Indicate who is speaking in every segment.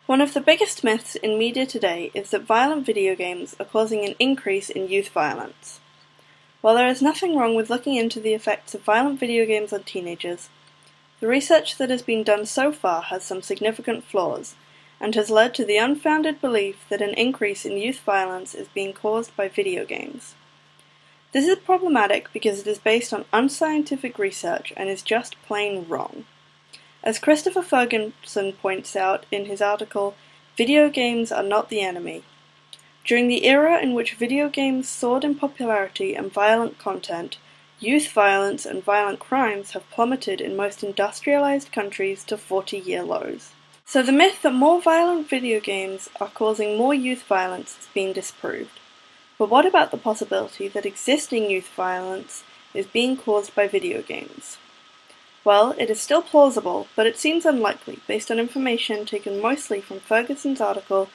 Speaker 1: One of the biggest myths in media today is that violent video games are causing an increase in youth violence. While there is nothing wrong with looking into the effects of violent video games on teenagers, the research that has been done so far has some significant flaws, and has led to the unfounded belief that an increase in youth violence is being caused by video games. This is problematic because it is based on unscientific research and is just plain wrong. As Christopher Ferguson points out in his article, "Video games are not the enemy." During the era in which video games soared in popularity and violent content, youth violence and violent crimes have plummeted in most industrialized countries to 40-year lows. So the myth that more violent video games are causing more youth violence is being disproved. But what about the possibility that existing youth violence is being caused by video games? Well, it is still plausible, but it seems unlikely based on information taken mostly from Ferguson's article,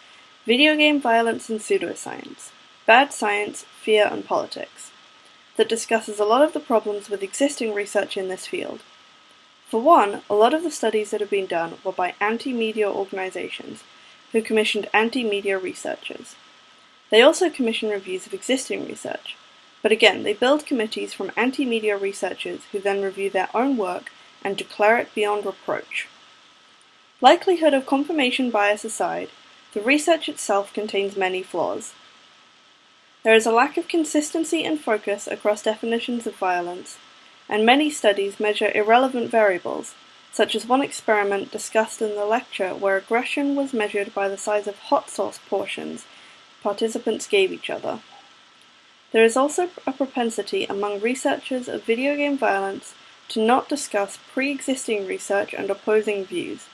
Speaker 1: Video Game Violence and Pseudoscience, Bad Science, Fear and Politics, that discusses a lot of the problems with existing research in this field. For one, a lot of the studies that have been done were by anti-media organizations, who commissioned anti-media researchers. They also commission reviews of existing research, but again, they build committees from anti-media researchers who then review their own work and declare it beyond reproach. Likelihood of confirmation bias aside, the research itself contains many flaws. There is a lack of consistency and focus across definitions of violence, and many studies measure irrelevant variables, such as one experiment discussed in the lecture where aggression was measured by the size of hot sauce portions participants gave each other. There is also a propensity among researchers of video game violence to not discuss pre-existing research and opposing views,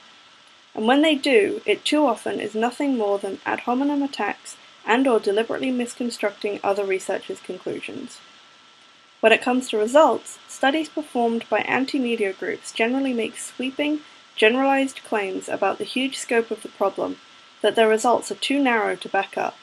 Speaker 1: and when they do, it too often is nothing more than ad hominem attacks and/or deliberately misconstructing other researchers' conclusions. When it comes to results, studies performed by anti-media groups generally make sweeping, generalized claims about the huge scope of the problem that their results are too narrow to back up.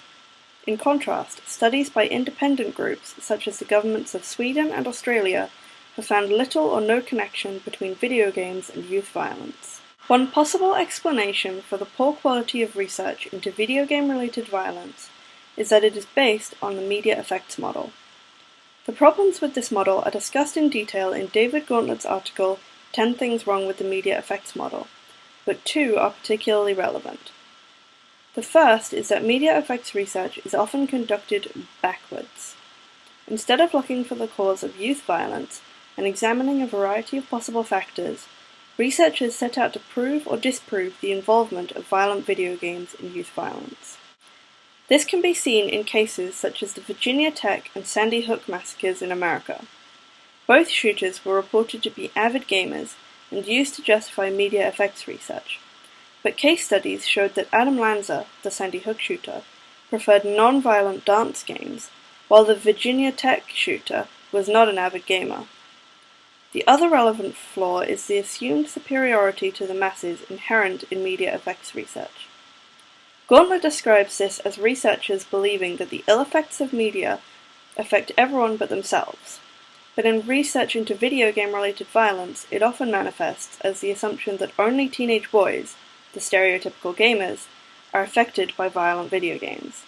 Speaker 1: In contrast, studies by independent groups, such as the governments of Sweden and Australia, have found little or no connection between video games and youth violence. One possible explanation for the poor quality of research into video game-related violence is that it is based on the media effects model. The problems with this model are discussed in detail in David Gauntlet's article, 10 Things Wrong with the Media Effects Model, but two are particularly relevant. The first is that media effects research is often conducted backwards. Instead of looking for the cause of youth violence and examining a variety of possible factors, researchers set out to prove or disprove the involvement of violent video games in youth violence. This can be seen in cases such as the Virginia Tech and Sandy Hook massacres in America. Both shooters were reported to be avid gamers and used to justify media effects research. But case studies showed that Adam Lanza, the Sandy Hook shooter, preferred non-violent dance games, while the Virginia Tech shooter was not an avid gamer. The other relevant flaw is the assumed superiority to the masses inherent in media effects research. Gauntlet describes this as researchers believing that the ill effects of media affect everyone but themselves. But in research into video game-related violence, it often manifests as the assumption that only teenage boys, the stereotypical gamers, are affected by violent video games.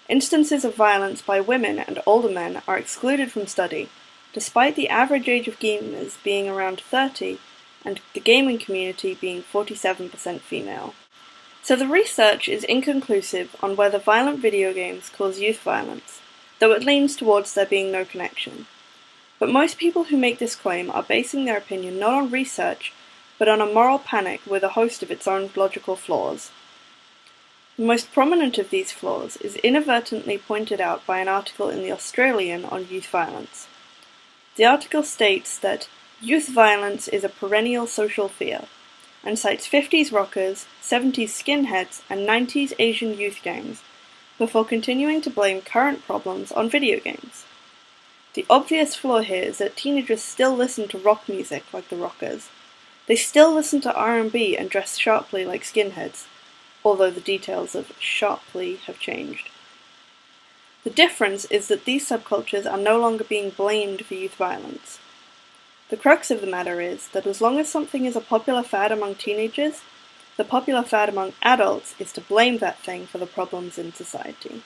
Speaker 1: Instances of violence by women and older men are excluded from study, despite the average age of gamers being around 30 and the gaming community being 47% female. So the research is inconclusive on whether violent video games cause youth violence, though it leans towards there being no connection. But most people who make this claim are basing their opinion not on research, but on a moral panic with a host of its own logical flaws. The most prominent of these flaws is inadvertently pointed out by an article in The Australian on youth violence. The article states that youth violence is a perennial social fear, and cites 50s rockers, 70s skinheads, and 90s Asian youth gangs, before continuing to blame current problems on video games. The obvious flaw here is that teenagers still listen to rock music like the rockers. They still listen to R&B and dress sharply like skinheads, although the details of sharply have changed. The difference is that these subcultures are no longer being blamed for youth violence. The crux of the matter is that as long as something is a popular fad among teenagers, the popular fad among adults is to blame that thing for the problems in society.